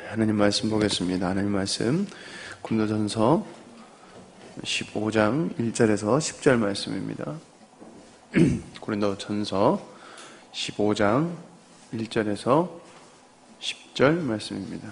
하나님 말씀 보겠습니다. 하나님 말씀 고린도전서 15장 1절에서 10절 말씀입니다. 고린도전서 15장 1절에서 10절 말씀입니다.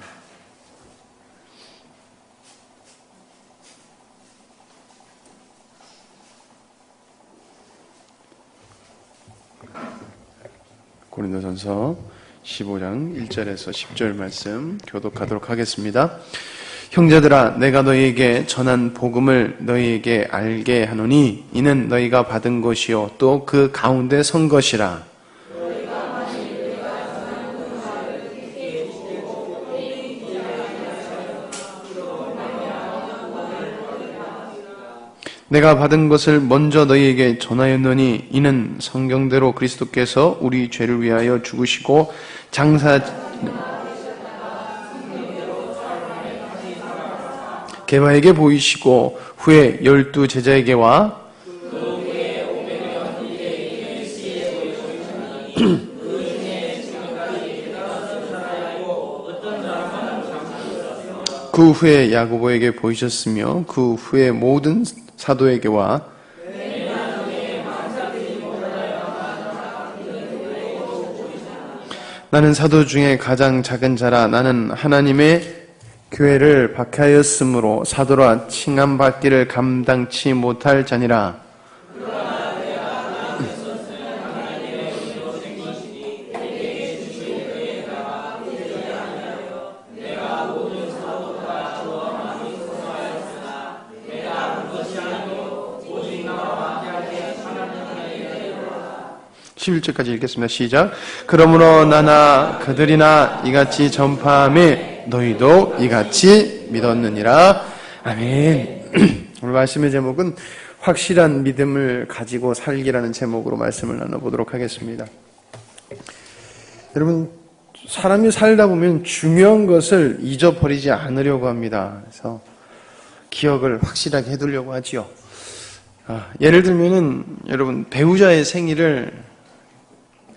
고린도전서 15장 1절에서 10절 말씀 교독하도록 하겠습니다. 형제들아, 내가 너희에게 전한 복음을 너희에게 알게 하노니 이는 너희가 받은 것이요 또 그 가운데 선 것이라. 내가 받은 것을 먼저 너희에게 전하였노니 이는 성경대로 그리스도께서 우리 죄를 위하여 죽으시고 게바에게 보이시고 후에 12 제자에게와 그 후에 야고보에게 보이셨으며 그 후에 모든 사도에게와 나는 사도 중에 가장 작은 자라. 나는 하나님의 교회를 박해하였으므로 사도라 칭함받기를 감당치 못할 자니라. (11절까지) 읽겠습니다. 시작. 그러므로 나나 그들이나 이같이 전파하며 너희도 이같이 믿었느니라. 아멘. 오늘 말씀의 제목은 확실한 믿음을 가지고 살기라는 제목으로 말씀을 나눠보도록 하겠습니다. 여러분, 사람이 살다 보면 중요한 것을 잊어버리지 않으려고 합니다. 그래서 기억을 확실하게 해두려고 하지요. 예를 들면은 여러분, 배우자의 생일을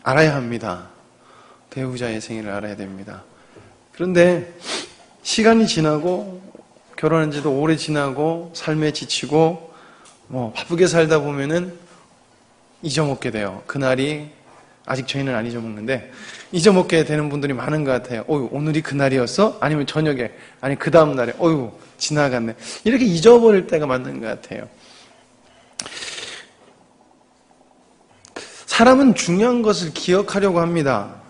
알아야 합니다. 배우자의 생일을 알아야 됩니다. 그런데 시간이 지나고 결혼한 지도 오래 지나고 삶에 지치고 바쁘게 살다 보면은 잊어먹게 돼요. 그날이 아직 저희는 안 잊어먹는데 잊어먹게 되는 분들이 많은 것 같아요. 오늘이 그날이었어? 아니면 저녁에? 아니 그 다음 날에 지나갔네. 이렇게 잊어버릴 때가 맞는 것 같아요. 사람은 중요한 것을 기억하려고 합니다.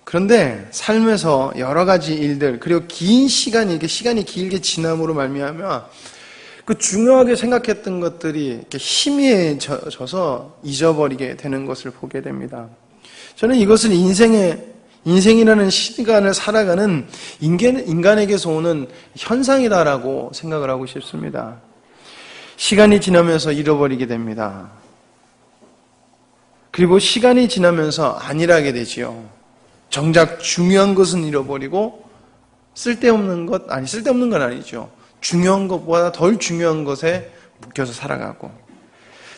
그런데 삶에서 여러 가지 일들, 그리고 긴 시간이, 이렇게 시간이 길게 지남으로 말미암아 그 중요하게 생각했던 것들이 이렇게 희미해져서 잊어버리게 되는 것을 보게 됩니다. 저는 이것을 인생이라는 시간을 살아가는 인간에게서 오는 현상이다라고 생각을 하고 싶습니다. 시간이 지나면서 잃어버리게 됩니다. 그리고 시간이 지나면서 안일하게 되지요. 정작 중요한 것은 잃어버리고 쓸데없는 건 아니죠. 중요한 것보다 덜 중요한 것에 묶여서 살아가고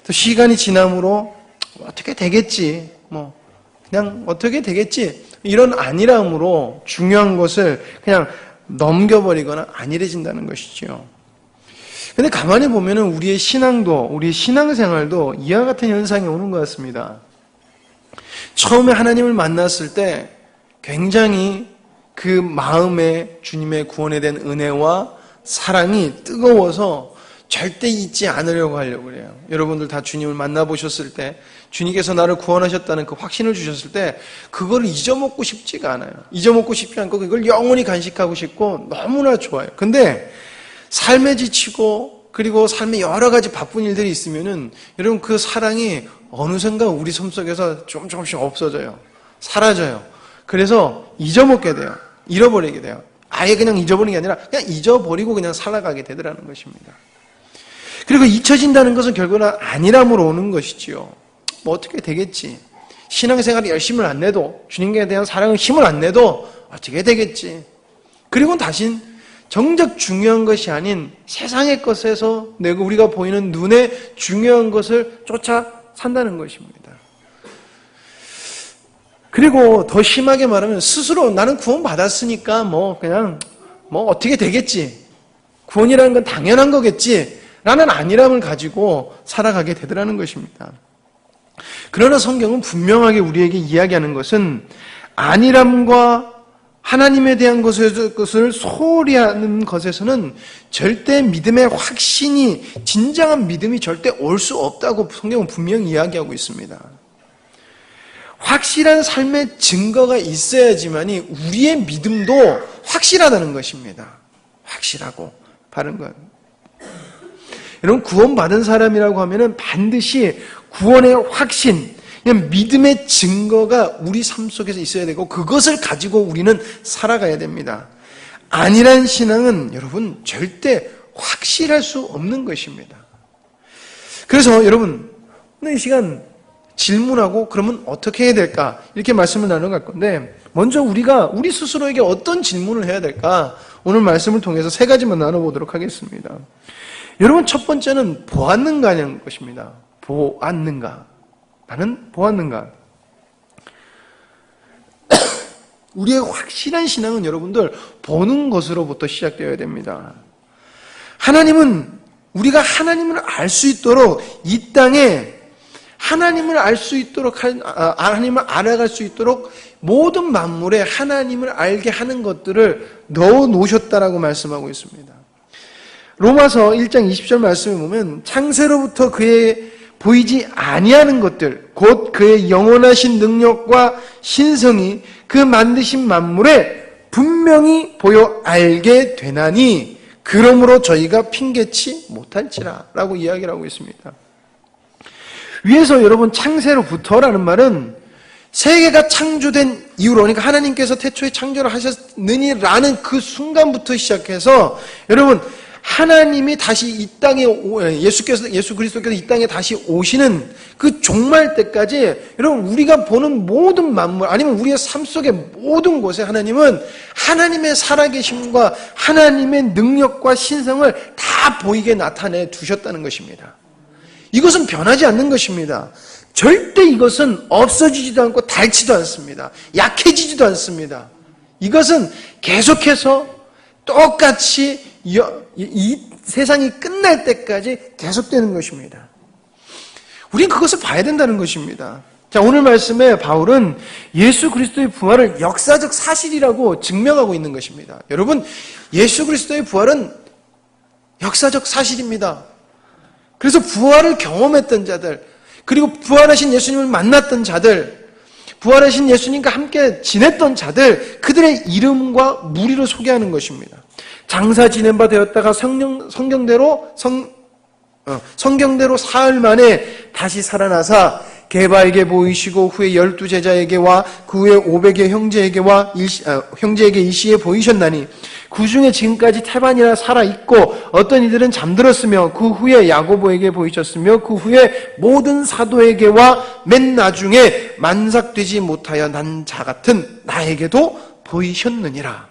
또 시간이 지남으로 어떻게 되겠지, 그냥 어떻게 되겠지 이런 안일함으로 중요한 것을 그냥 넘겨버리거나 안일해진다는 것이죠. 근데 가만히 보면은 우리의 신앙생활도 이와 같은 현상이 오는 것 같습니다. 처음에 하나님을 만났을 때 굉장히 그 마음에 주님의 구원에 대한 은혜와 사랑이 뜨거워서 절대 잊지 않으려고 하려고 그래요. 여러분들 다 주님을 만나보셨을 때 주님께서 나를 구원하셨다는 그 확신을 주셨을 때 그걸 잊어먹고 싶지가 않아요. 잊어먹고 싶지 않고 그걸 영원히 간직하고 싶고 너무나 좋아요. 근데 삶에 지치고 그리고 삶에 여러 가지 바쁜 일들이 있으면은 여러분 그 사랑이 어느샌가 우리 삶 속에서 조금씩 없어져요. 사라져요. 그래서 잊어먹게 돼요. 잃어버리게 돼요. 아예 그냥 잊어버리는 게 아니라 그냥 잊어버리고 그냥 살아가게 되더라는 것입니다. 그리고 잊혀진다는 것은 결국은 안일함으로 오는 것이지요. 어떻게 되겠지. 신앙생활에 열심을 안 내도 주님께 대한 사랑을 힘을 안 내도 어떻게 되겠지. 그리고 다신 정작 중요한 것이 아닌 세상의 것에서 우리가 보이는 눈에 중요한 것을 쫓아 산다는 것입니다. 그리고 더 심하게 말하면 스스로 나는 구원받았으니까 그냥 어떻게 되겠지. 구원이라는 건 당연한 거겠지. 라는 안일함을 가지고 살아가게 되더라는 것입니다. 그러나 성경은 분명하게 우리에게 이야기하는 것은 안일함과 하나님에 대한 것을 소홀히 하는 것에서는 절대 믿음의 확신이, 진정한 믿음이 절대 올 수 없다고 성경은 분명히 이야기하고 있습니다. 확실한 삶의 증거가 있어야지만이 우리의 믿음도 확실하다는 것입니다. 확실하고 바른 것. 여러분, 구원받은 사람이라고 하면은 반드시 구원의 확신, 그냥 믿음의 증거가 우리 삶 속에서 있어야 되고 그것을 가지고 우리는 살아가야 됩니다. 안일한 신앙은 여러분 절대 확실할 수 없는 것입니다. 그래서 여러분 오늘 이 시간 질문하고 그러면 어떻게 해야 될까? 이렇게 말씀을 나눠갈 건데 먼저 우리가 우리 스스로에게 어떤 질문을 해야 될까? 오늘 말씀을 통해서 세 가지만 나눠보도록 하겠습니다. 여러분 첫 번째는 보았는가냐는 것입니다. 보았는가? 나는 보았는가? 우리의 확실한 신앙은 여러분들 보는 것으로부터 시작되어야 됩니다. 하나님은 우리가 하나님을 알 수 있도록 이 땅에 하나님을 알 수 있도록 하나님을 알아갈 수 있도록 모든 만물에 하나님을 알게 하는 것들을 넣어 놓으셨다라고 말씀하고 있습니다. 로마서 1장 20절 말씀에 보면 창세로부터 그의 보이지 아니하는 것들 곧 그의 영원하신 능력과 신성이 그 만드신 만물에 분명히 보여 알게 되나니 그러므로 저희가 핑계치 못할지라 라고 이야기를 하고 있습니다. 위에서 여러분 창세로부터라는 말은 세계가 창조된 이후로, 그러니까 하나님께서 태초에 창조를 하셨느니라는 그 순간부터 시작해서 여러분 하나님이 다시 이 땅에 예수 그리스도께서 이 땅에 다시 오시는 그 종말 때까지 여러분 우리가 보는 모든 만물 아니면 우리의 삶 속의 모든 곳에 하나님은 하나님의 살아계심과 하나님의 능력과 신성을 다 보이게 나타내 두셨다는 것입니다. 이것은 변하지 않는 것입니다. 절대 이것은 없어지지도 않고 닳지도 않습니다. 약해지지도 않습니다. 이것은 계속해서 똑같이 이 세상이 끝날 때까지 계속되는 것입니다. 우리는 그것을 봐야 된다는 것입니다. 자, 오늘 말씀에 바울은 예수 그리스도의 부활을 역사적 사실이라고 증명하고 있는 것입니다. 여러분, 예수 그리스도의 부활은 역사적 사실입니다. 그래서 부활을 경험했던 자들, 그리고 부활하신 예수님을 만났던 자들, 부활하신 예수님과 함께 지냈던 자들, 그들의 이름과 무리를 소개하는 것입니다. 장사 지낸 바 되었다가 성경대로 사흘 만에 다시 살아나사 게바에게 보이시고 후에 12 제자에게와 그 후에 500의 형제에게 일시에 보이셨나니 그 중에 지금까지 태반이나 살아있고 어떤 이들은 잠들었으며 그 후에 야고보에게 보이셨으며 그 후에 모든 사도에게와 맨 나중에 만삭되지 못하여 난 자 같은 나에게도 보이셨느니라.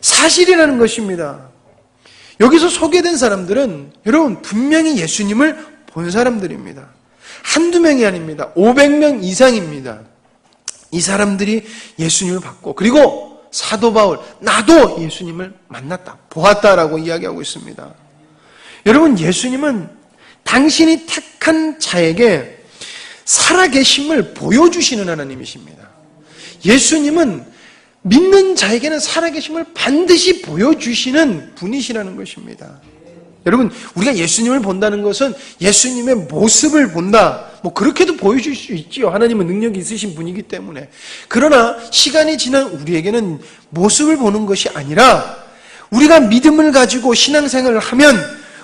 사실이라는 것입니다. 여기서 소개된 사람들은 여러분 분명히 예수님을 본 사람들입니다. 한두 명이 아닙니다. 500명 이상입니다. 이 사람들이 예수님을 봤고 그리고 사도 바울 나도 예수님을 만났다, 보았다라고 이야기하고 있습니다. 여러분 예수님은 당신이 택한 자에게 살아계심을 보여주시는 하나님이십니다. 예수님은 믿는 자에게는 살아계심을 반드시 보여주시는 분이시라는 것입니다. 여러분 우리가 예수님을 본다는 것은 예수님의 모습을 본다, 그렇게도 보여줄 수 있지요. 하나님은 능력이 있으신 분이기 때문에. 그러나 시간이 지난 우리에게는 모습을 보는 것이 아니라 우리가 믿음을 가지고 신앙생활을 하면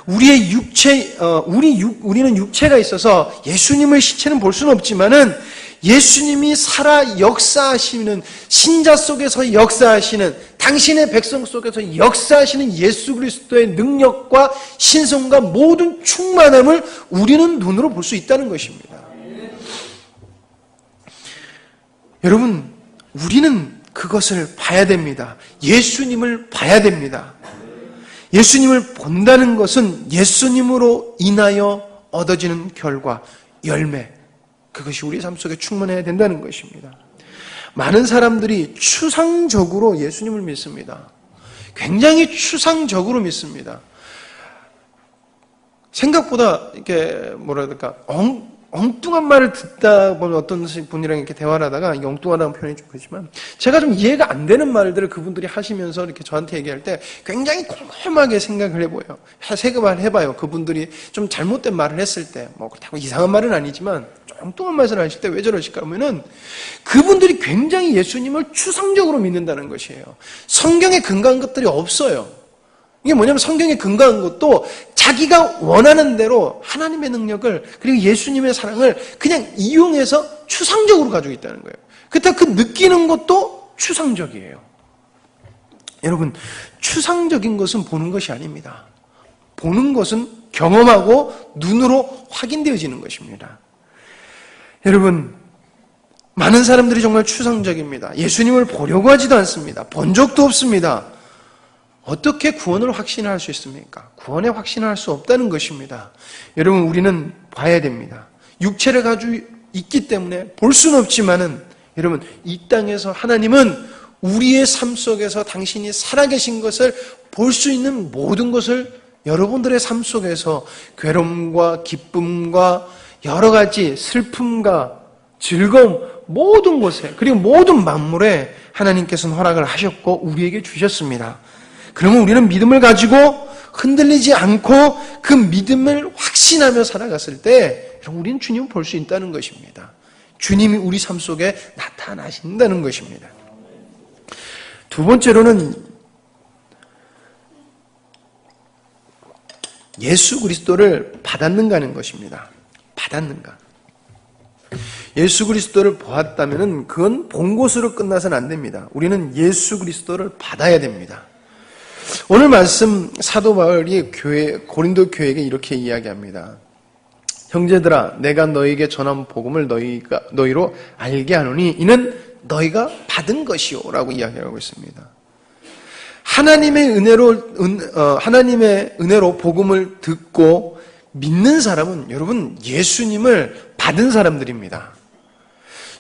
우리의 우리는 육체가 있어서 예수님의 시체는 볼 수는 없지만은 예수님이 살아 역사하시는, 신자 속에서 역사하시는, 당신의 백성 속에서 역사하시는 예수 그리스도의 능력과 신성과 모든 충만함을 우리는 눈으로 볼 수 있다는 것입니다. 여러분, 우리는 그것을 봐야 됩니다. 예수님을 봐야 됩니다. 예수님을 본다는 것은 예수님으로 인하여 얻어지는 결과, 열매, 그것이 우리 삶 속에 충만해야 된다는 것입니다. 많은 사람들이 추상적으로 예수님을 믿습니다. 굉장히 추상적으로 믿습니다. 생각보다 이렇게 뭐라 해야 될까, 엉뚱한 말을 듣다 보면 어떤 분이랑 이렇게 대화를 하다가, 이게 엉뚱하다는 표현이 좀 그렇지만, 제가 좀 이해가 안 되는 말들을 그분들이 하시면서 이렇게 저한테 얘기할 때 굉장히 꼼꼼하게 생각을 해봐요. 생각을 해봐요. 그분들이 좀 잘못된 말을 했을 때, 뭐 그렇다고 이상한 말은 아니지만, 엉뚱한 말을 하실 때 왜 저러실까 하면은, 그분들이 굉장히 예수님을 추상적으로 믿는다는 것이에요. 성경에 근거한 것들이 없어요. 이게 뭐냐면 성경에 근거한 것도 자기가 원하는 대로 하나님의 능력을, 그리고 예수님의 사랑을 그냥 이용해서 추상적으로 가지고 있다는 거예요. 그렇다고 그 느끼는 것도 추상적이에요. 여러분, 추상적인 것은 보는 것이 아닙니다. 보는 것은 경험하고 눈으로 확인되어지는 것입니다. 여러분, 많은 사람들이 정말 추상적입니다. 예수님을 보려고 하지도 않습니다. 본 적도 없습니다. 어떻게 구원을 확신할 수 있습니까? 구원에 확신할 수 없다는 것입니다. 여러분, 우리는 봐야 됩니다. 육체를 가지고 있기 때문에 볼 수는 없지만은, 여러분, 이 땅에서 하나님은 우리의 삶 속에서 당신이 살아계신 것을 볼 수 있는 모든 것을 여러분들의 삶 속에서 괴로움과 기쁨과 여러 가지 슬픔과 즐거움, 모든 곳에, 그리고 모든 만물에 하나님께서는 허락을 하셨고 우리에게 주셨습니다. 그러면 우리는 믿음을 가지고 흔들리지 않고 그 믿음을 확신하며 살아갔을 때 우리는 주님을 볼 수 있다는 것입니다. 주님이 우리 삶 속에 나타나신다는 것입니다. 두 번째로는 예수 그리스도를 받았는가 하는 것입니다. 받았는가. 예수 그리스도를 보았다면 그건 본 것으로 끝나서는 안 됩니다. 우리는 예수 그리스도를 받아야 됩니다. 오늘 말씀 사도 바울이 고린도 교회에게 이렇게 이야기합니다. 형제들아, 내가 너희에게 전한 복음을 너희로 알게 하노니 이는 너희가 받은 것이요 라고 이야기하고 있습니다. 하나님의 은혜로 복음을 듣고 믿는 사람은 여러분 예수님을 받은 사람들입니다.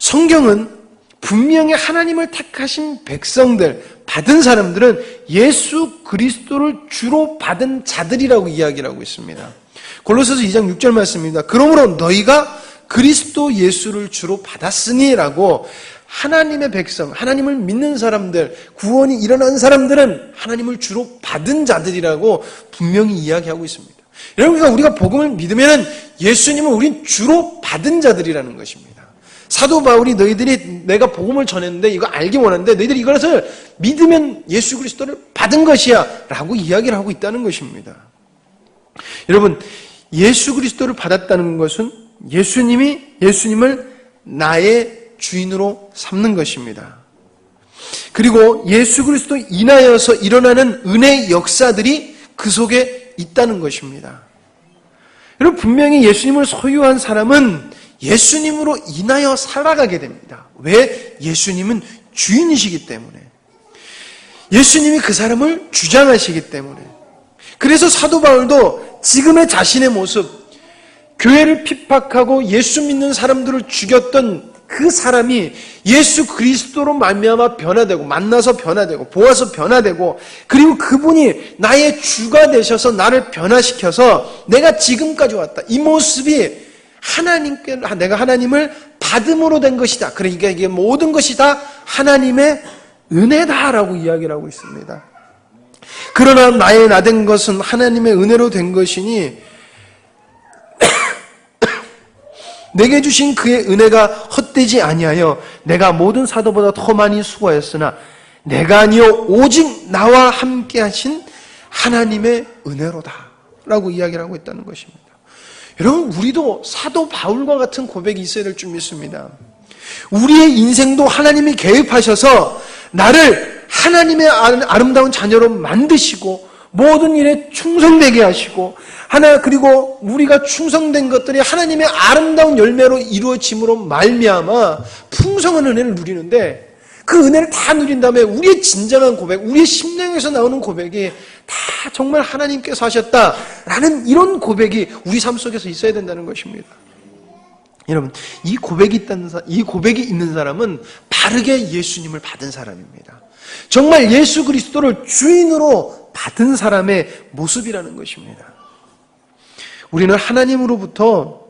성경은 분명히 하나님을 택하신 백성들, 받은 사람들은 예수 그리스도를 주로 받은 자들이라고 이야기를 하고 있습니다. 골로새서 2장 6절 말씀입니다. 그러므로 너희가 그리스도 예수를 주로 받았으니 라고 하나님의 백성, 하나님을 믿는 사람들, 구원이 일어난 사람들은 하나님을 주로 받은 자들이라고 분명히 이야기하고 있습니다. 여러분, 우리가 복음을 믿으면 예수님은 우린 주로 받은 자들이라는 것입니다. 사도 바울이 너희들이 내가 복음을 전했는데 이거 알기 원하는데 너희들이 이것을 믿으면 예수 그리스도를 받은 것이야 라고 이야기를 하고 있다는 것입니다. 여러분, 예수 그리스도를 받았다는 것은 예수님을 나의 주인으로 삼는 것입니다. 그리고 예수 그리스도 인하여서 일어나는 은혜의 역사들이 그 속에 있다는 것입니다. 여러분, 분명히 예수님을 소유한 사람은 예수님으로 인하여 살아가게 됩니다. 왜? 예수님은 주인이시기 때문에. 예수님이 그 사람을 주장하시기 때문에. 그래서 사도 바울도 지금의 자신의 모습, 교회를 핍박하고 예수 믿는 사람들을 죽였던 그 사람이 예수 그리스도로 말미암아 변화되고, 만나서 변화되고, 보아서 변화되고, 그리고 그분이 나의 주가 되셔서 나를 변화시켜서 내가 지금까지 왔다. 이 모습이 내가 하나님을 받음으로 된 것이다. 그러니까 이게 모든 것이 다 하나님의 은혜다라고 이야기를 하고 있습니다. 그러나 나의 나된 것은 하나님의 은혜로 된 것이니 내게 주신 그의 은혜가 헛되지 아니하여 내가 모든 사도보다 더 많이 수고하였으나 내가 아니요 오직 나와 함께 하신 하나님의 은혜로다 라고 이야기를 하고 있다는 것입니다. 여러분, 우리도 사도 바울과 같은 고백이 있어야 될 줄 믿습니다. 우리의 인생도 하나님이 계획하셔서 나를 하나님의 아름다운 자녀로 만드시고 모든 일에 충성되게 하시고 그리고 우리가 충성된 것들이 하나님의 아름다운 열매로 이루어짐으로 말미암아 풍성한 은혜를 누리는데 그 은혜를 다 누린 다음에 우리의 진정한 고백, 우리의 심령에서 나오는 고백이 다 정말 하나님께서 하셨다라는 이런 고백이 우리 삶 속에서 있어야 된다는 것입니다. 여러분, 이 고백이 있는 사람은 바르게 예수님을 받은 사람입니다. 정말 예수 그리스도를 주인으로 받은 사람의 모습이라는 것입니다. 우리는 하나님으로부터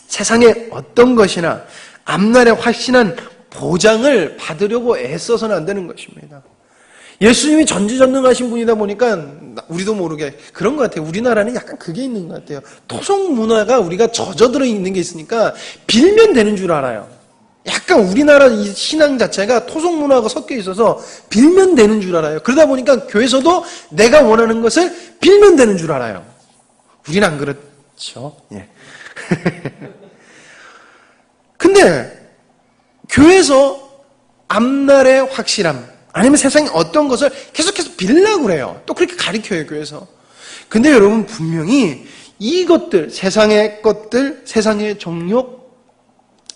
세상의 어떤 것이나 앞날의 확신한 보장을 받으려고 애써서는 안 되는 것입니다. 예수님이 전지전능하신 분이다 보니까 우리도 모르게 그런 것 같아요. 우리나라는 약간 그게 있는 것 같아요. 토속 문화가 우리가 젖어들어 있는 게 있으니까 빌면 되는 줄 알아요. 약간 우리나라 이 신앙 자체가 토속 문화가 섞여 있어서 빌면 되는 줄 알아요. 그러다 보니까 교회에서도 내가 원하는 것을 빌면 되는 줄 알아요. 우리는 안 그렇죠. 예. 근데 교회에서 앞날의 확실함 아니면 세상에 어떤 것을 계속해서 빌려고 그래요. 또 그렇게 가르쳐요, 교회에서. 근데 여러분 분명히 이것들, 세상의 것들, 세상의 정욕,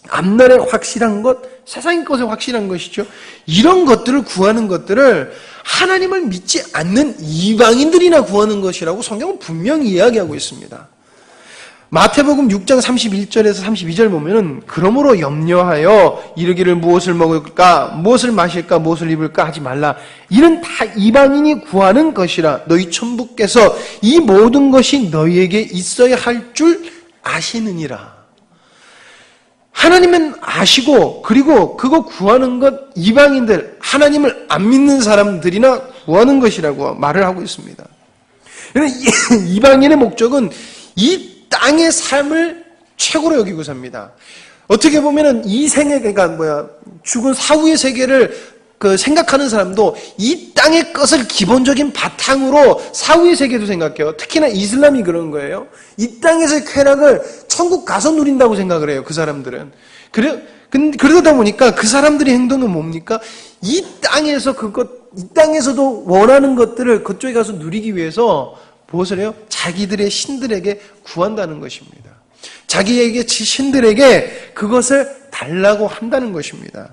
앞날의 확실한 것, 세상의 것에 확실한 것이죠. 이런 것들을 구하는 것들을 하나님을 믿지 않는 이방인들이나 구하는 것이라고 성경은 분명히 이야기하고 있습니다. 마태복음 6장 31절에서 32절 보면은 그러므로 염려하여 이르기를 무엇을 먹을까 무엇을 마실까 무엇을 입을까 하지 말라. 이는 다 이방인이 구하는 것이라. 너희 천부께서 이 모든 것이 너희에게 있어야 할 줄 아시느니라. 하나님은 아시고 그리고 그거 구하는 것 이방인들 하나님을 안 믿는 사람들이나 구하는 것이라고 말을 하고 있습니다. 이방인의 목적은 이 땅의 삶을 최고로 여기고 삽니다. 어떻게 보면은 이 생애, 그러니까 죽은 사후의 세계를 생각하는 사람도 이 땅의 것을 기본적인 바탕으로 사후의 세계도 생각해요. 특히나 이슬람이 그런 거예요. 이 땅에서의 쾌락을 천국 가서 누린다고 생각을 해요. 그 사람들은. 그러다 보니까 그 사람들의 행동은 뭡니까? 이 땅에서도 원하는 것들을 그쪽에 가서 누리기 위해서 무엇을 해요? 자기들의 신들에게 구한다는 것입니다. 자기에게 신들에게 그것을 달라고 한다는 것입니다.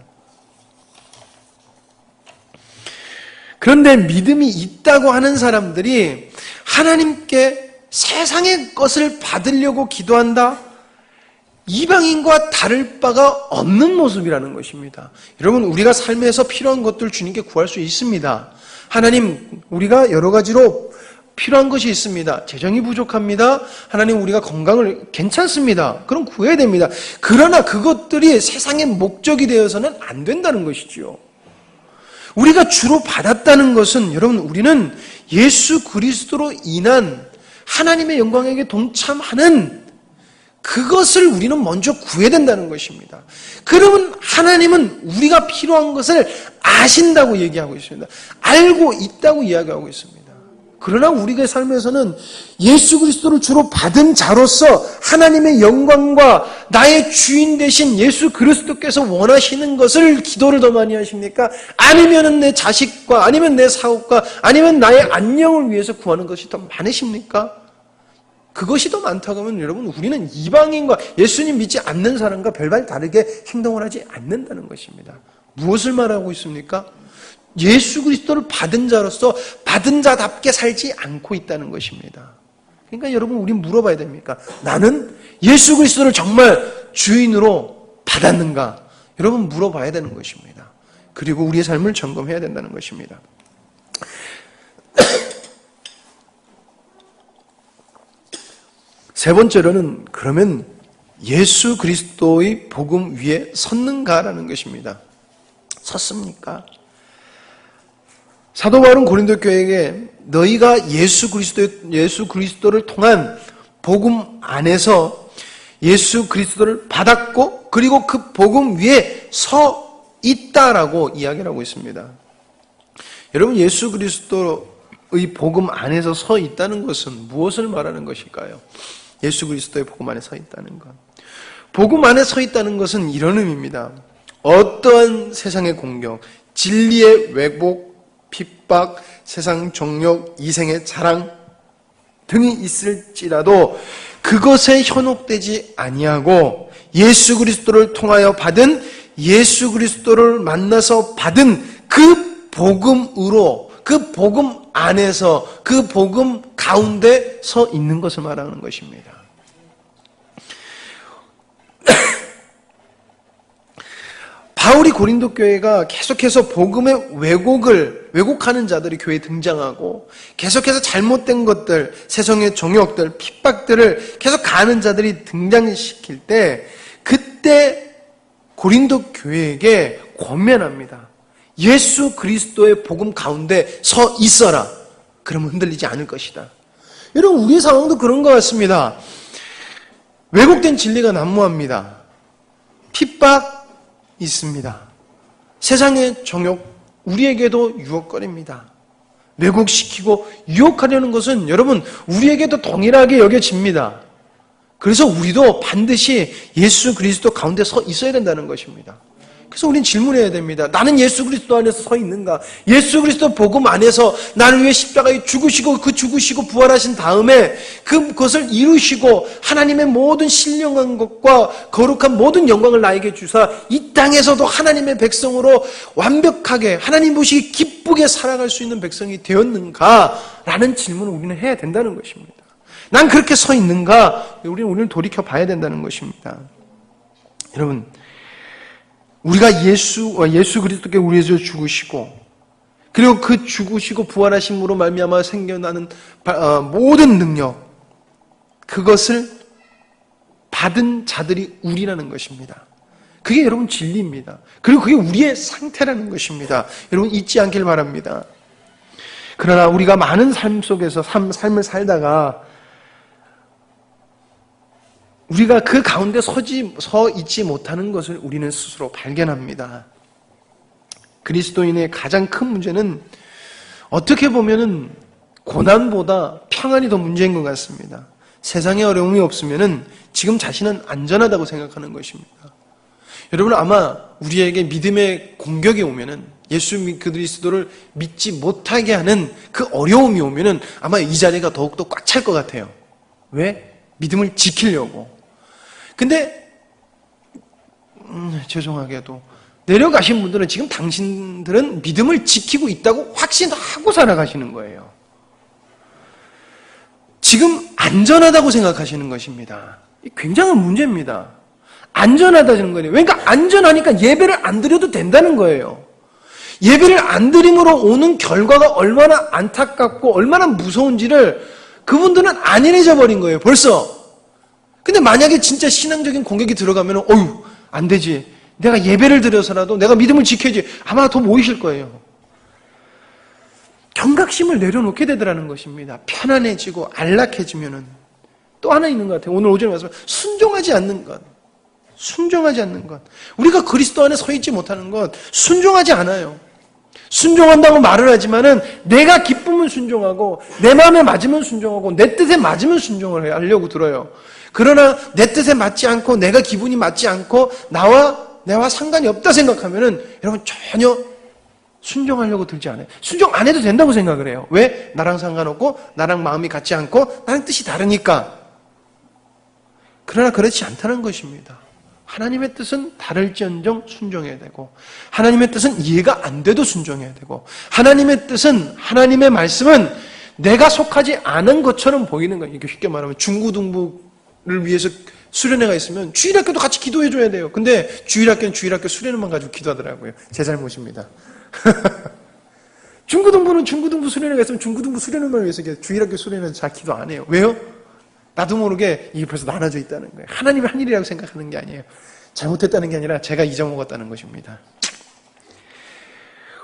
그런데 믿음이 있다고 하는 사람들이 하나님께 세상의 것을 받으려고 기도한다? 이방인과 다를 바가 없는 모습이라는 것입니다. 여러분, 우리가 삶에서 필요한 것들 주님께 구할 수 있습니다. 하나님, 우리가 여러 가지로 필요한 것이 있습니다. 재정이 부족합니다. 하나님, 우리가 건강을 괜찮습니다. 그럼 구해야 됩니다. 그러나 그것들이 세상의 목적이 되어서는 안 된다는 것이죠. 우리가 주로 받았다는 것은 여러분, 우리는 예수 그리스도로 인한 하나님의 영광에게 동참하는 그것을 우리는 먼저 구해야 된다는 것입니다. 그러면 하나님은 우리가 필요한 것을 아신다고 얘기하고 있습니다. 알고 있다고 이야기하고 있습니다. 그러나 우리의 삶에서는 예수 그리스도를 주로 받은 자로서 하나님의 영광과 나의 주인 되신 예수 그리스도께서 원하시는 것을 기도를 더 많이 하십니까? 아니면 내 자식과 아니면 내 사업과 아니면 나의 안녕을 위해서 구하는 것이 더 많으십니까? 그것이 더 많다고 하면 여러분, 우리는 이방인과 예수님 믿지 않는 사람과 별반 다르게 행동을 하지 않는다는 것입니다. 무엇을 말하고 있습니까? 예수 그리스도를 받은 자로서 받은 자답게 살지 않고 있다는 것입니다. 그러니까 여러분, 우리 물어봐야 됩니까? 나는 예수 그리스도를 정말 주인으로 받았는가? 여러분, 물어봐야 되는 것입니다. 그리고 우리의 삶을 점검해야 된다는 것입니다. 세 번째로는 그러면 예수 그리스도의 복음 위에 섰는가라는 것입니다. 섰습니까? 사도 바울은 고린도 교회에게 너희가 예수 그리스도를 통한 복음 안에서 예수 그리스도를 받았고 그리고 그 복음 위에 서 있다라고 이야기를 하고 있습니다. 여러분, 예수 그리스도의 복음 안에서 서 있다는 것은 무엇을 말하는 것일까요? 예수 그리스도의 복음 안에 서 있다는 것. 복음 안에 서 있다는 것은 이런 의미입니다. 어떠한 세상의 공격, 진리의 왜곡, 핍박, 세상 정욕, 이생의 자랑 등이 있을지라도 그것에 현혹되지 아니하고 예수 그리스도를 통하여 받은 예수 그리스도를 만나서 받은 그 복음으로 그 복음 안에서 그 복음 가운데 서 있는 것을 말하는 것입니다. 바울이 고린도 교회가 계속해서 복음의 왜곡하는 자들이 교회에 등장하고 계속해서 잘못된 것들, 세상의 정욕들, 핍박들을 계속 가하는 자들이 등장시킬 때 그때 고린도 교회에게 권면합니다. 예수 그리스도의 복음 가운데 서 있어라. 그러면 흔들리지 않을 것이다. 여러분, 우리의 상황도 그런 것 같습니다. 왜곡된 진리가 난무합니다. 핍박 있습니다. 세상의 정욕, 우리에게도 유혹거립니다. 왜곡시키고 유혹하려는 것은 여러분, 우리에게도 동일하게 여겨집니다. 그래서 우리도 반드시 예수 그리스도 가운데 서 있어야 된다는 것입니다. 그래서 우리는 질문해야 됩니다. 나는 예수 그리스도 안에서 서 있는가? 예수 그리스도 복음 안에서 나를 위해 십자가에 죽으시고 그 죽으시고 부활하신 다음에 그것을 이루시고 하나님의 모든 신령한 것과 거룩한 모든 영광을 나에게 주사 이 땅에서도 하나님의 백성으로 완벽하게 하나님 보시기 기쁘게 살아갈 수 있는 백성이 되었는가? 라는 질문을 우리는 해야 된다는 것입니다. 난 그렇게 서 있는가? 우리는 돌이켜 봐야 된다는 것입니다. 여러분, 우리가 예수 그리스도께 우리에서 죽으시고 그리고 그 죽으시고 부활하심으로 말미암아 생겨나는 모든 능력, 그것을 받은 자들이 우리라는 것입니다. 그게 여러분 진리입니다. 그리고 그게 우리의 상태라는 것입니다. 여러분 잊지 않길 바랍니다. 그러나 우리가 많은 삶 속에서 삶을 살다가 우리가 그 가운데 서 있지 못하는 것을 우리는 스스로 발견합니다. 그리스도인의 가장 큰 문제는 어떻게 보면은 고난보다 평안이 더 문제인 것 같습니다. 세상에 어려움이 없으면은 지금 자신은 안전하다고 생각하는 것입니다. 여러분, 아마 우리에게 믿음의 공격이 오면은 예수 그리스도를 믿지 못하게 하는 그 어려움이 오면은 아마 이 자리가 더욱더 꽉 찰 것 같아요. 왜? 믿음을 지키려고. 근데 죄송하게도 내려가신 분들은 지금 당신들은 믿음을 지키고 있다고 확신하고 살아가시는 거예요. 지금 안전하다고 생각하시는 것입니다. 굉장한 문제입니다. 안전하다는 거예요. 그러니까 안전하니까 예배를 안 드려도 된다는 거예요. 예배를 안 드림으로 오는 결과가 얼마나 안타깝고 얼마나 무서운지를 그분들은 안 잊어져 버린 거예요. 벌써. 근데 만약에 진짜 신앙적인 공격이 들어가면 어휴, 안 되지. 내가 예배를 드려서라도 내가 믿음을 지켜야지. 아마 더 모이실 거예요. 경각심을 내려놓게 되더라는 것입니다. 편안해지고 안락해지면은 또 하나 있는 것 같아요. 오늘 오전에 말씀 순종하지 않는 것. 순종하지 않는 것. 우리가 그리스도 안에 서 있지 못하는 것, 순종하지 않아요. 순종한다고 말을 하지만은 내가 기쁘면 순종하고 내 마음에 맞으면 순종하고 내 뜻에 맞으면 순종을 하려고 들어요. 그러나 내 뜻에 맞지 않고 내가 기분이 맞지 않고 나와 상관이 없다 생각하면은 여러분 전혀 순종하려고 들지 않아요. 순종 안 해도 된다고 생각을 해요. 왜? 나랑 상관없고 나랑 마음이 같지 않고 나랑 뜻이 다르니까. 그러나 그렇지 않다는 것입니다. 하나님의 뜻은 다를지언정 순종해야 되고 하나님의 뜻은 이해가 안 돼도 순종해야 되고 하나님의 뜻은 하나님의 말씀은 내가 속하지 않은 것처럼 보이는 거예요. 이게 쉽게 말하면 중고등부를 위해서 수련회가 있으면 주일학교도 같이 기도해줘야 돼요. 근데 주일학교는 주일학교 수련회만 가지고 기도하더라고요. 제 잘못입니다. 중고등부는 중고등부 수련회가 있으면 중고등부 수련회만 위해서 주일학교 수련회는 잘 기도 안 해요. 왜요? 나도 모르게 이게 벌써 나눠져 있다는 거예요. 하나님의 한 일이라고 생각하는 게 아니에요. 잘못했다는 게 아니라 제가 잊어먹었다는 것입니다.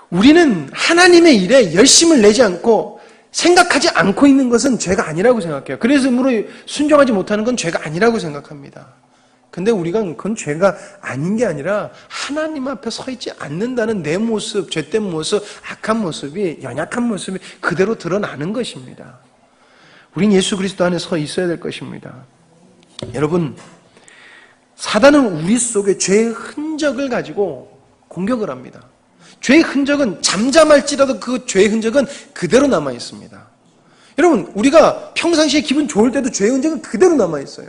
우리는 하나님의 일에 열심을 내지 않고 생각하지 않고 있는 것은 죄가 아니라고 생각해요. 그래서 순종하지 못하는 건 죄가 아니라고 생각합니다. 근데 우리가 그건 죄가 아닌 게 아니라 하나님 앞에 서 있지 않는다는 내 모습, 죄된 모습, 악한 모습이, 연약한 모습이 그대로 드러나는 것입니다. 우린 예수 그리스도 안에 서 있어야 될 것입니다. 여러분, 사단은 우리 속에 죄의 흔적을 가지고 공격을 합니다. 죄의 흔적은 잠잠할지라도 그 죄의 흔적은 그대로 남아 있습니다. 여러분, 우리가 평상시에 기분 좋을 때도 죄의 흔적은 그대로 남아 있어요.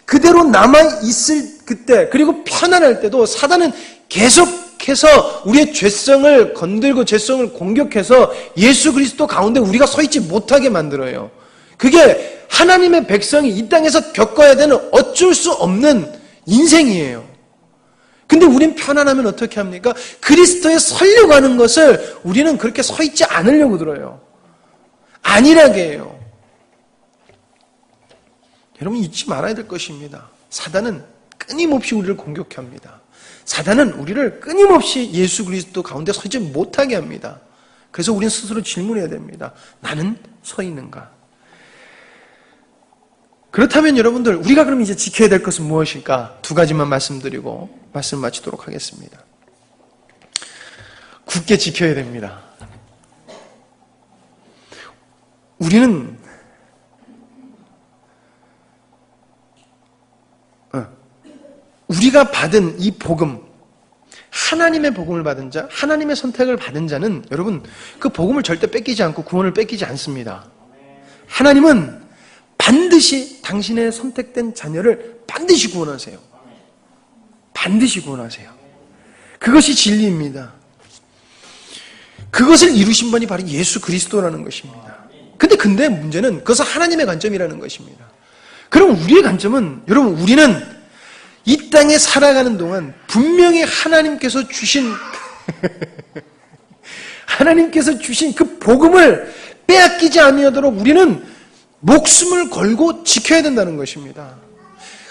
그대로 남아 있을 그때, 그리고 편안할 때도 사단은 계속해서 우리의 죄성을 건들고 죄성을 공격해서 예수 그리스도 가운데 우리가 서 있지 못하게 만들어요. 그게 하나님의 백성이 이 땅에서 겪어야 되는 어쩔 수 없는 인생이에요. 근데 우린 편안하면 어떻게 합니까? 그리스도에 서려고 하는 것을 우리는 그렇게 서 있지 않으려고 들어요. 안일하게 해요. 여러분 잊지 말아야 될 것입니다. 사단은 끊임없이 우리를 공격합니다. 사단은 우리를 끊임없이 예수 그리스도 가운데 서지 못하게 합니다. 그래서 우리는 스스로 질문해야 됩니다. 나는 서 있는가? 그렇다면 여러분들 우리가 그럼 이제 지켜야 될 것은 무엇일까? 두 가지만 말씀드리고 말씀 마치도록 하겠습니다. 굳게 지켜야 됩니다. 우리가 받은 이 복음, 하나님의 복음을 받은 자, 하나님의 선택을 받은 자는 여러분 그 복음을 절대 뺏기지 않고 구원을 뺏기지 않습니다. 하나님은 반드시 당신의 선택된 자녀를 반드시 구원하세요. 반드시 구원하세요. 그것이 진리입니다. 그것을 이루신 분이 바로 예수 그리스도라는 것입니다. 근데 문제는 그것은 하나님의 관점이라는 것입니다. 그럼 우리의 관점은 여러분 우리는 이 땅에 살아가는 동안 분명히 하나님께서 주신 그 복음을 빼앗기지 아니하도록 우리는 목숨을 걸고 지켜야 된다는 것입니다.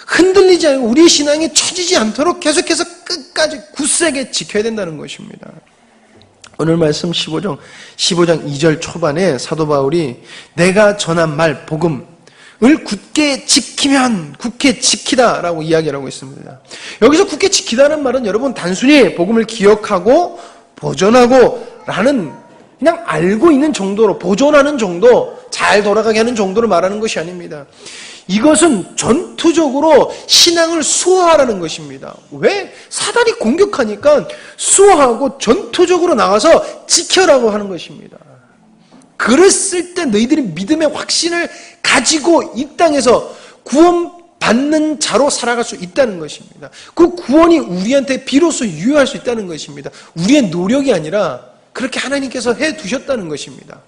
흔들리지 않고 우리의 신앙이 처지지 않도록 계속해서 끝까지 굳세게 지켜야 된다는 것입니다. 오늘 말씀 15장 2절 초반에 사도 바울이 내가 전한 말 복음을 굳게 지키면 굳게 지키다라고 이야기를 하고 있습니다. 여기서 굳게 지키다는 말은 여러분 단순히 복음을 기억하고 보존하고 라는 그냥 알고 있는 정도로 보존하는 정도 잘 돌아가게 하는 정도로 말하는 것이 아닙니다. 이것은 전투적으로 신앙을 수호하라는 것입니다. 왜? 사단이 공격하니까 수호하고 전투적으로 나가서 지켜라고 하는 것입니다. 그랬을 때 너희들이 믿음의 확신을 가지고 이 땅에서 구원받는 자로 살아갈 수 있다는 것입니다. 그 구원이 우리한테 비로소 유효할 수 있다는 것입니다. 우리의 노력이 아니라 그렇게 하나님께서 해두셨다는 것입니다.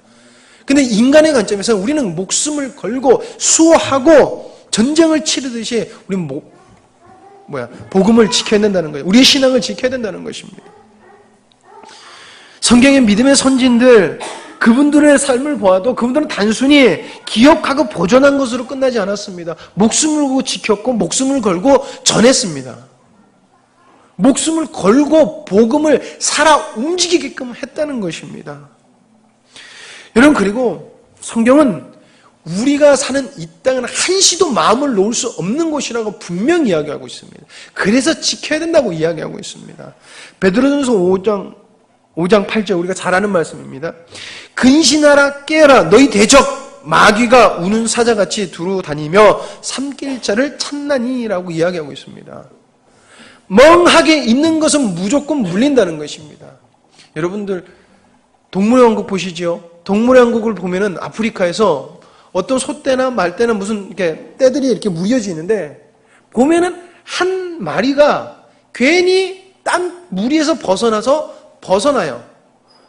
근데 인간의 관점에서 우리는 목숨을 걸고 수호하고 전쟁을 치르듯이 우리는 복음을 지켜야 된다는 거예요. 우리의 신앙을 지켜야 된다는 것입니다. 성경의 믿음의 선진들 그분들의 삶을 보아도 그분들은 단순히 기억하고 보존한 것으로 끝나지 않았습니다. 목숨을 걸고 지켰고 목숨을 걸고 전했습니다. 목숨을 걸고 복음을 살아 움직이게끔 했다는 것입니다. 여러분 그리고 성경은 우리가 사는 이 땅은 한시도 마음을 놓을 수 없는 곳이라고 분명히 이야기하고 있습니다. 그래서 지켜야 된다고 이야기하고 있습니다. 베드로전서 5장 8절 우리가 잘 아는 말씀입니다. 근신하라 깨어라 너희 대적 마귀가 우는 사자같이 두루 다니며 삼킬 자를 찾나니 라고 이야기하고 있습니다. 멍하게 있는 것은 무조건 물린다는 것입니다. 여러분들 동물의 왕국 보시죠? 동물의 왕국을 보면은 아프리카에서 어떤 소떼나 말떼나 무슨 이렇게 떼들이 이렇게 무리어져 있는데 보면은 한 마리가 괜히 딴 무리에서 벗어나요.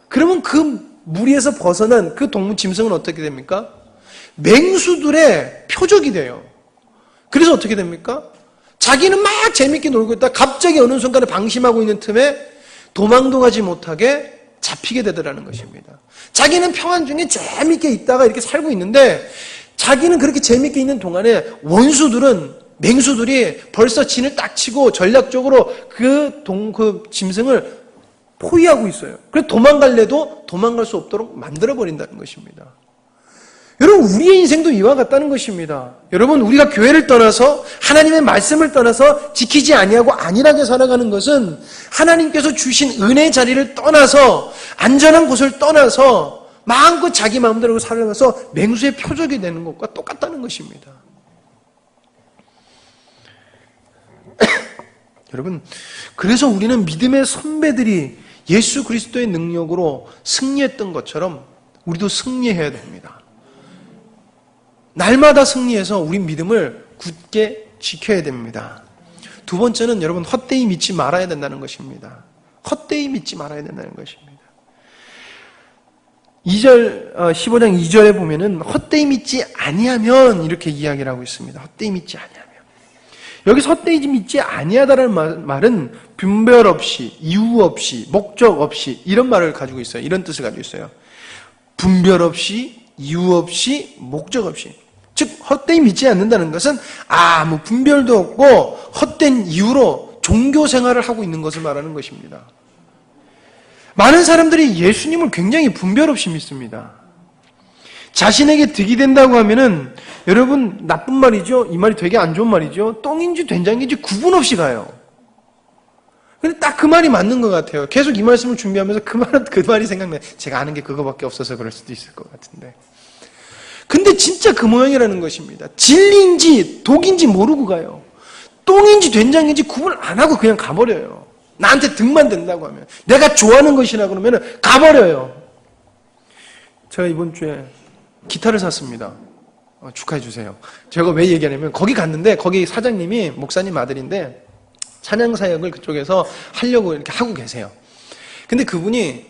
그러면 그 무리에서 벗어난 그 동물 짐승은 어떻게 됩니까? 맹수들의 표적이 돼요. 그래서 어떻게 됩니까? 자기는 막 재밌게 놀고 있다 갑자기 어느 순간에 방심하고 있는 틈에 도망도 가지 못하게 잡히게 되더라는 것입니다. 자기는 평안 중에 재밌게 있다가 이렇게 살고 있는데 자기는 그렇게 재밌게 있는 동안에 맹수들이 벌써 진을 딱 치고 전략적으로 그 짐승을 포위하고 있어요. 그래서 도망갈래도 도망갈 수 없도록 만들어버린다는 것입니다. 여러분 우리의 인생도 이와 같다는 것입니다. 여러분 우리가 교회를 떠나서 하나님의 말씀을 떠나서 지키지 아니하고 안일하게 살아가는 것은 하나님께서 주신 은혜의 자리를 떠나서 안전한 곳을 떠나서 마음껏 자기 마음대로 살아가서 맹수의 표적이 되는 것과 똑같다는 것입니다. 여러분 그래서 우리는 믿음의 선배들이 예수 그리스도의 능력으로 승리했던 것처럼 우리도 승리해야 됩니다. 날마다 승리해서 우리 믿음을 굳게 지켜야 됩니다. 두 번째는 여러분 헛되이 믿지 말아야 된다는 것입니다. 헛되이 믿지 말아야 된다는 것입니다. 15장 2절에 보면은 헛되이 믿지 아니하면 이렇게 이야기를 하고 있습니다. 헛되이 믿지 아니하면. 여기서 헛되이 믿지 아니하다라는 말은 분별 없이, 이유 없이, 목적 없이 이런 말을 가지고 있어요. 이런 뜻을 가지고 있어요. 분별 없이, 이유 없이, 목적 없이. 즉 헛되이 믿지 않는다는 것은 아무 분별도 없고 헛된 이유로 종교 생활을 하고 있는 것을 말하는 것입니다. 많은 사람들이 예수님을 굉장히 분별 없이 믿습니다. 자신에게 득이 된다고 하면은 여러분 나쁜 말이죠. 이 말이 되게 안 좋은 말이죠. 똥인지 된장인지 구분 없이 가요. 근데 딱 그 말이 맞는 것 같아요. 계속 이 말씀을 준비하면서 그 말이 생각나요. 제가 아는 게 그거밖에 없어서 그럴 수도 있을 것 같은데. 근데 진짜 그 모양이라는 것입니다. 진리인지 독인지 모르고 가요. 똥인지 된장인지 구분 안 하고 그냥 가버려요. 나한테 득만 된다고 하면. 내가 좋아하는 것이라 그러면 가버려요. 제가 이번 주에 기타를 샀습니다. 축하해 주세요. 제가 왜 얘기하냐면 거기 갔는데 거기 사장님이 목사님 아들인데 찬양 사역을 그쪽에서 하려고 이렇게 하고 계세요. 근데 그분이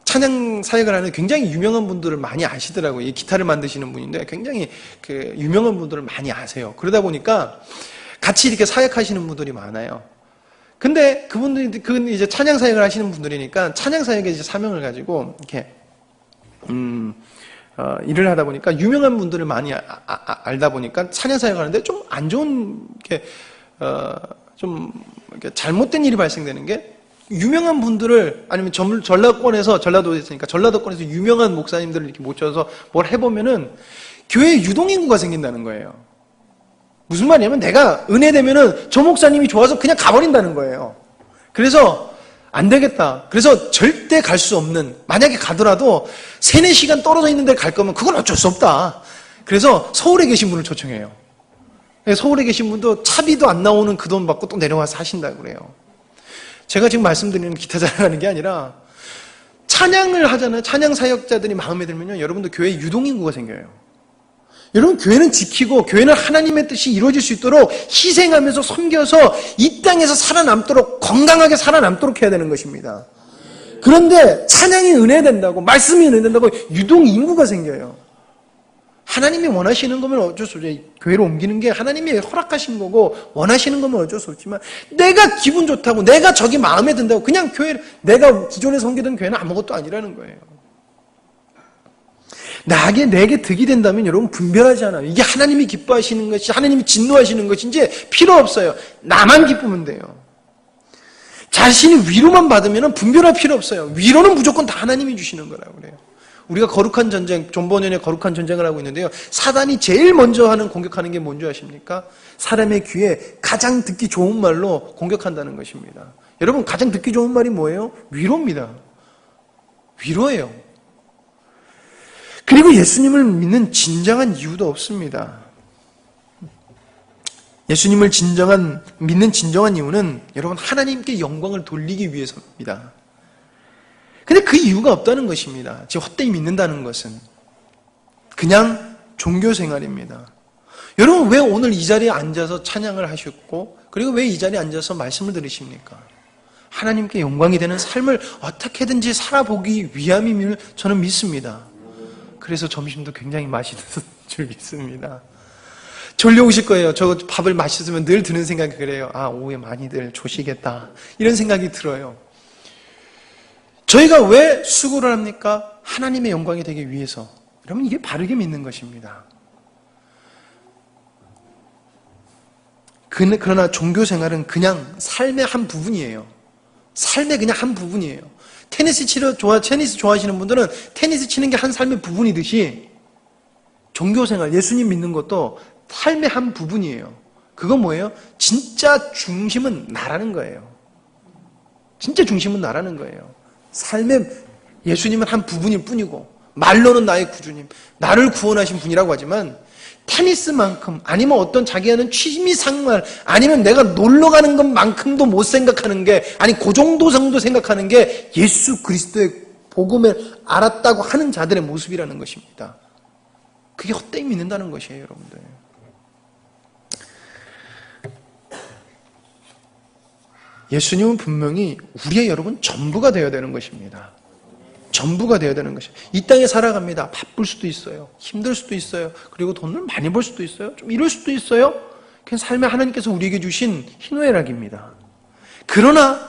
찬양 사역을 하는 굉장히 유명한 분들을 많이 아시더라고요. 이 기타를 만드시는 분인데 굉장히 그 유명한 분들을 많이 아세요. 그러다 보니까 같이 이렇게 사역하시는 분들이 많아요. 근데 그분들이 이제 찬양 사역을 하시는 분들이니까 찬양 사역의 이제 사명을 가지고 이렇게 일을 하다 보니까 유명한 분들을 많이 알다 보니까 찬양 사역을 하는데 좀 안 좋은 게 좀 이렇게 잘못된 일이 발생되는 게 유명한 분들을 아니면 전라도에 있으니까 전라도권에서 유명한 목사님들을 이렇게 모셔서 뭘 해보면은 교회에 유동인구가 생긴다는 거예요. 무슨 말이냐면 내가 은혜되면은 저 목사님이 좋아서 그냥 가버린다는 거예요. 그래서 안 되겠다. 그래서 절대 갈 수 없는, 만약에 가더라도 3-4시간 떨어져 있는 데 갈 거면 그건 어쩔 수 없다. 그래서 서울에 계신 분을 초청해요. 서울에 계신 분도 차비도 안 나오는 그 돈 받고 또 내려와서 하신다고 그래요. 제가 지금 말씀드리는 기타 자랑하는 게 아니라 찬양을 하잖아요. 찬양 사역자들이 마음에 들면요. 여러분도 교회에 유동인구가 생겨요. 여러분 교회는 지키고 교회는 하나님의 뜻이 이루어질 수 있도록 희생하면서 섬겨서 이 땅에서 살아남도록 건강하게 살아남도록 해야 되는 것입니다. 그런데 찬양이 은혜된다고 말씀이 은혜된다고 유동인구가 생겨요. 하나님이 원하시는 거면 어쩔 수 없죠. 교회로 옮기는 게 하나님이 허락하신 거고 원하시는 거면 어쩔 수 없지만 내가 기분 좋다고 내가 저기 마음에 든다고 그냥 내가 기존에 섬기던 교회는 아무것도 아니라는 거예요. 내게 득이 된다면 여러분 분별하지 않아요. 이게 하나님이 기뻐하시는 것이 하나님이 진노하시는 것인지 필요 없어요. 나만 기쁘면 돼요. 자신이 위로만 받으면 분별할 필요 없어요. 위로는 무조건 다 하나님이 주시는 거라고 그래요. 우리가 거룩한 전쟁, 존 버년의 거룩한 전쟁을 하고 있는데요. 사단이 제일 먼저 공격하는 게 뭔지 아십니까? 사람의 귀에 가장 듣기 좋은 말로 공격한다는 것입니다. 여러분 가장 듣기 좋은 말이 뭐예요? 위로입니다. 위로예요. 그리고 예수님을 믿는 진정한 이유도 없습니다. 예수님을 믿는 진정한 이유는 여러분 하나님께 영광을 돌리기 위해서입니다. 근데 그 이유가 없다는 것입니다. 지금 헛되이 믿는다는 것은 그냥 종교 생활입니다. 여러분 왜 오늘 이 자리에 앉아서 찬양을 하셨고 그리고 왜 이 자리에 앉아서 말씀을 들으십니까? 하나님께 영광이 되는 삶을 어떻게든지 살아보기 위함임을 저는 믿습니다. 그래서 점심도 굉장히 맛있는 줄 믿습니다. 졸려오실 거예요. 저 밥을 맛있으면 늘 드는 생각이 그래요. 오후에 많이들 조시겠다. 이런 생각이 들어요. 저희가 왜 수고를 합니까? 하나님의 영광이 되기 위해서. 여러분 이게 바르게 믿는 것입니다. 그러나 종교 생활은 그냥 삶의 한 부분이에요. 삶의 그냥 한 부분이에요. 테니스 좋아하시는 분들은 테니스 치는 게 한 삶의 부분이듯이 종교 생활, 예수님 믿는 것도 삶의 한 부분이에요. 그건 뭐예요? 진짜 중심은 나라는 거예요. 진짜 중심은 나라는 거예요. 삶의 예수님은 한 부분일 뿐이고 말로는 나의 구주님, 나를 구원하신 분이라고 하지만 테니스만큼 아니면 어떤 자기 하는 취미 생활 아니면 내가 놀러 가는 것만큼도 못 생각하는 게 그 정도 정도 생각하는 게 예수 그리스도의 복음을 알았다고 하는 자들의 모습이라는 것입니다. 그게 헛되이 믿는다는 것이에요, 여러분들. 예수님은 분명히 우리의 여러분 전부가 되어야 되는 것입니다. 전부가 되어야 되는 것이에요. 이 땅에 살아갑니다. 바쁠 수도 있어요. 힘들 수도 있어요. 그리고 돈을 많이 벌 수도 있어요. 좀 이럴 수도 있어요. 그냥 삶에 하나님께서 우리에게 주신 희노애락입니다. 그러나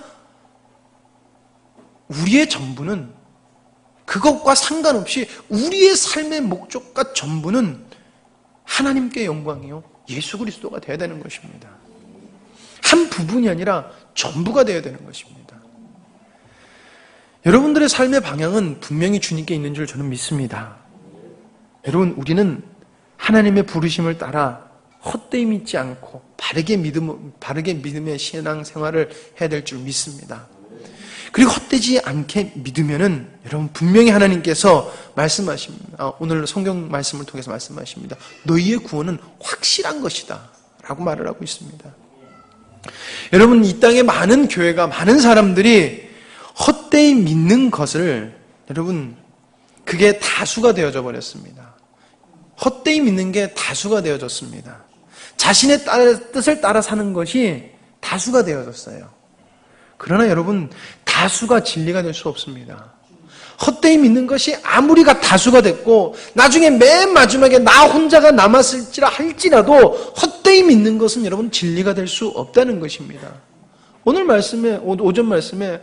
우리의 전부는 그것과 상관없이 우리의 삶의 목적과 전부는 하나님께 영광이요 예수 그리스도가 되어야 되는 것입니다. 한 부분이 아니라 전부가 되어야 되는 것입니다. 여러분들의 삶의 방향은 분명히 주님께 있는 줄 저는 믿습니다. 여러분, 우리는 하나님의 부르심을 따라 헛되이 믿지 않고 바르게 믿음의 신앙 생활을 해야 될 줄 믿습니다. 그리고 헛되지 않게 믿으면은 여러분 분명히 하나님께서 말씀하십니다. 오늘 성경 말씀을 통해서 말씀하십니다. 너희의 구원은 확실한 것이다 라고 말을 하고 있습니다. 여러분, 이 땅에 많은 교회가, 많은 사람들이 헛되이 믿는 것을, 여러분, 그게 다수가 되어져 버렸습니다. 헛되이 믿는 게 다수가 되어졌습니다. 자신의 뜻을 따라 사는 것이 다수가 되어졌어요. 그러나 여러분, 다수가 진리가 될 수 없습니다. 헛되이 믿는 것이 아무리가 다수가 됐고 나중에 맨 마지막에 나 혼자가 남았을지라 할지라도 헛되이 믿는 것은 여러분 진리가 될 수 없다는 것입니다. 오늘 말씀에, 오전 말씀에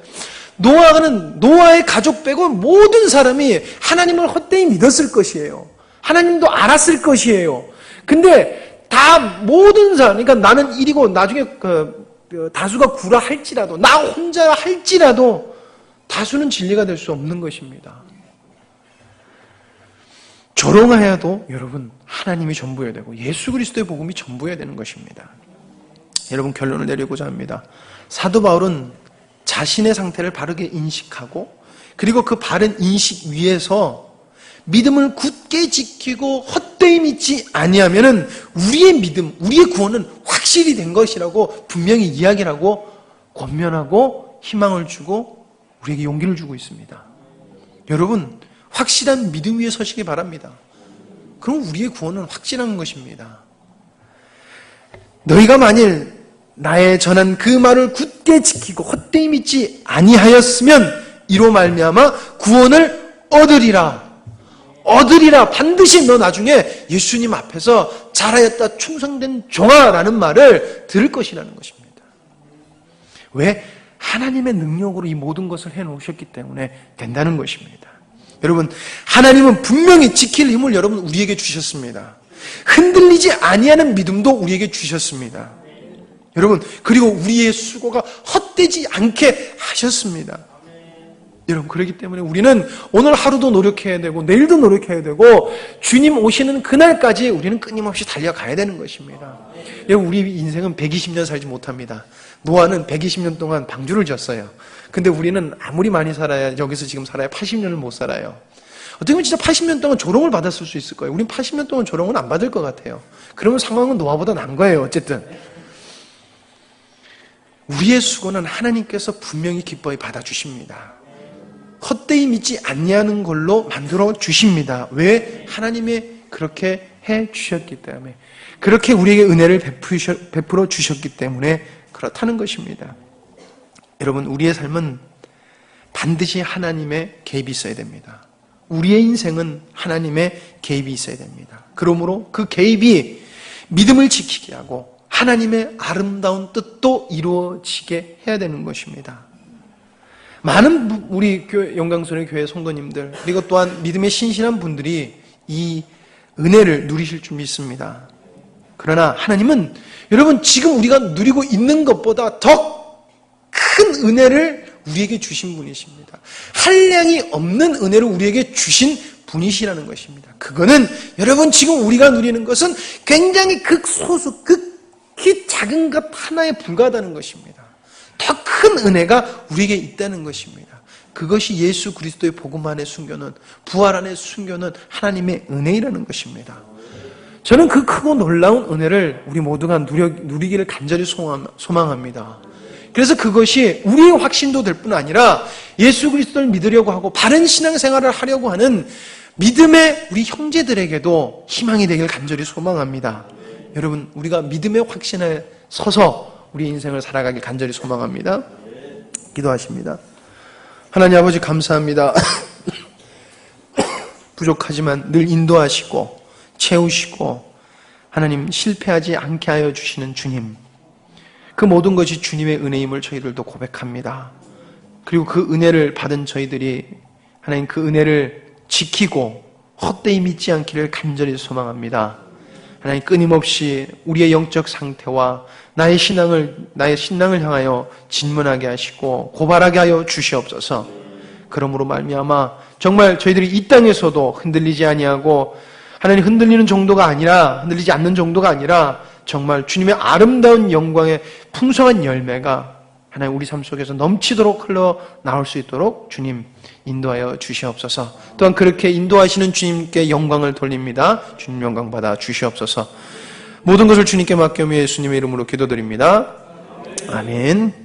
노아의 가족 빼고 모든 사람이 하나님을 헛되이 믿었을 것이에요. 하나님도 알았을 것이에요. 근데 다 모든 사람, 그러니까 나는 1이고 나중에 다수가 9라 할지라도, 나 혼자 할지라도 다수는 진리가 될 수 없는 것입니다. 조롱하여도 여러분 하나님이 전부여야 되고 예수 그리스도의 복음이 전부여야 되는 것입니다. 여러분, 결론을 내리고자 합니다. 사도 바울은 자신의 상태를 바르게 인식하고 그리고 그 바른 인식 위에서 믿음을 굳게 지키고 헛되이 믿지 아니하면은 우리의 믿음, 우리의 구원은 확실히 된 것이라고 분명히 이야기를 하고 권면하고 희망을 주고 우리에게 용기를 주고 있습니다. 여러분, 확실한 믿음 위에 서시기 바랍니다. 그럼 우리의 구원은 확실한 것입니다. 너희가 만일 나의 전한 그 말을 굳게 지키고 헛되이 믿지 아니하였으면 이로 말미암아 구원을 얻으리라. 반드시 너 나중에 예수님 앞에서 잘하였다 충성된 종아라는 말을 들을 것이라는 것입니다. 왜? 하나님의 능력으로 이 모든 것을 해놓으셨기 때문에 된다는 것입니다. 여러분, 하나님은 분명히 지킬 힘을 여러분 우리에게 주셨습니다. 흔들리지 아니하는 믿음도 우리에게 주셨습니다. 여러분, 그리고 우리의 수고가 헛되지 않게 하셨습니다. 여러분, 그렇기 때문에 우리는 오늘 하루도 노력해야 되고 내일도 노력해야 되고 주님 오시는 그날까지 우리는 끊임없이 달려가야 되는 것입니다. 여러분, 우리 인생은 120년 살지 못합니다. 노아는 120년 동안 방주를 지었어요. 근데 우리는 아무리 많이 살아야, 여기서 지금 살아야 80년을 못 살아요. 어떻게 보면 진짜 80년 동안 조롱을 받았을 수 있을 거예요. 우린 80년 동안 조롱은 안 받을 것 같아요. 그러면 상황은 노아보다 나은 거예요. 어쨌든 우리의 수고는 하나님께서 분명히 기뻐히 받아주십니다. 헛되이 믿지 않냐는 걸로 만들어 주십니다. 왜? 하나님이 그렇게 해 주셨기 때문에, 그렇게 우리에게 은혜를 베풀어 주셨기 때문에 그렇다는 것입니다. 여러분, 우리의 삶은 반드시 하나님의 개입이 있어야 됩니다. 우리의 인생은 하나님의 개입이 있어야 됩니다. 그러므로 그 개입이 믿음을 지키게 하고 하나님의 아름다운 뜻도 이루어지게 해야 되는 것입니다. 많은 우리 영광스러운 교회 성도님들, 그리고 또한 믿음에 신실한 분들이 이 은혜를 누리실 줄 믿습니다. 그러나 하나님은 여러분 지금 우리가 누리고 있는 것보다 더 큰 은혜를 우리에게 주신 분이십니다. 한량이 없는 은혜를 우리에게 주신 분이시라는 것입니다. 그거는 여러분 지금 우리가 누리는 것은 굉장히 극소수, 극히 작은 것 하나에 불과하다는 것입니다. 더 큰 은혜가 우리에게 있다는 것입니다. 그것이 예수 그리스도의 복음 안에 숨겨놓은, 부활 안에 숨겨놓은 하나님의 은혜라는 것입니다. 저는 그 크고 놀라운 은혜를 우리 모두가 누리기를 간절히 소망합니다. 그래서 그것이 우리의 확신도 될 뿐 아니라 예수 그리스도를 믿으려고 하고 바른 신앙생활을 하려고 하는 믿음의 우리 형제들에게도 희망이 되길 간절히 소망합니다. 여러분, 우리가 믿음의 확신에 서서 우리 인생을 살아가길 간절히 소망합니다. 기도하십니다. 하나님 아버지 감사합니다. 부족하지만 늘 인도하시고 채우시고 하나님 실패하지 않게 하여 주시는 주님, 그 모든 것이 주님의 은혜임을 저희들도 고백합니다. 그리고 그 은혜를 받은 저희들이 하나님 그 은혜를 지키고 헛되이 믿지 않기를 간절히 소망합니다. 하나님 끊임없이 우리의 영적 상태와 나의 신앙을 향하여 질문하게 하시고 고발하게 하여 주시옵소서. 그러므로 말미암아 정말 저희들이 이 땅에서도 흔들리지 아니하고 하나님 흔들리는 정도가 아니라 흔들리지 않는 정도가 아니라 정말 주님의 아름다운 영광의 풍성한 열매가 하나님 우리 삶 속에서 넘치도록 흘러나올 수 있도록 주님 인도하여 주시옵소서. 또한 그렇게 인도하시는 주님께 영광을 돌립니다. 주님 영광 받아 주시옵소서. 모든 것을 주님께 맡기며 예수님의 이름으로 기도드립니다. 아멘.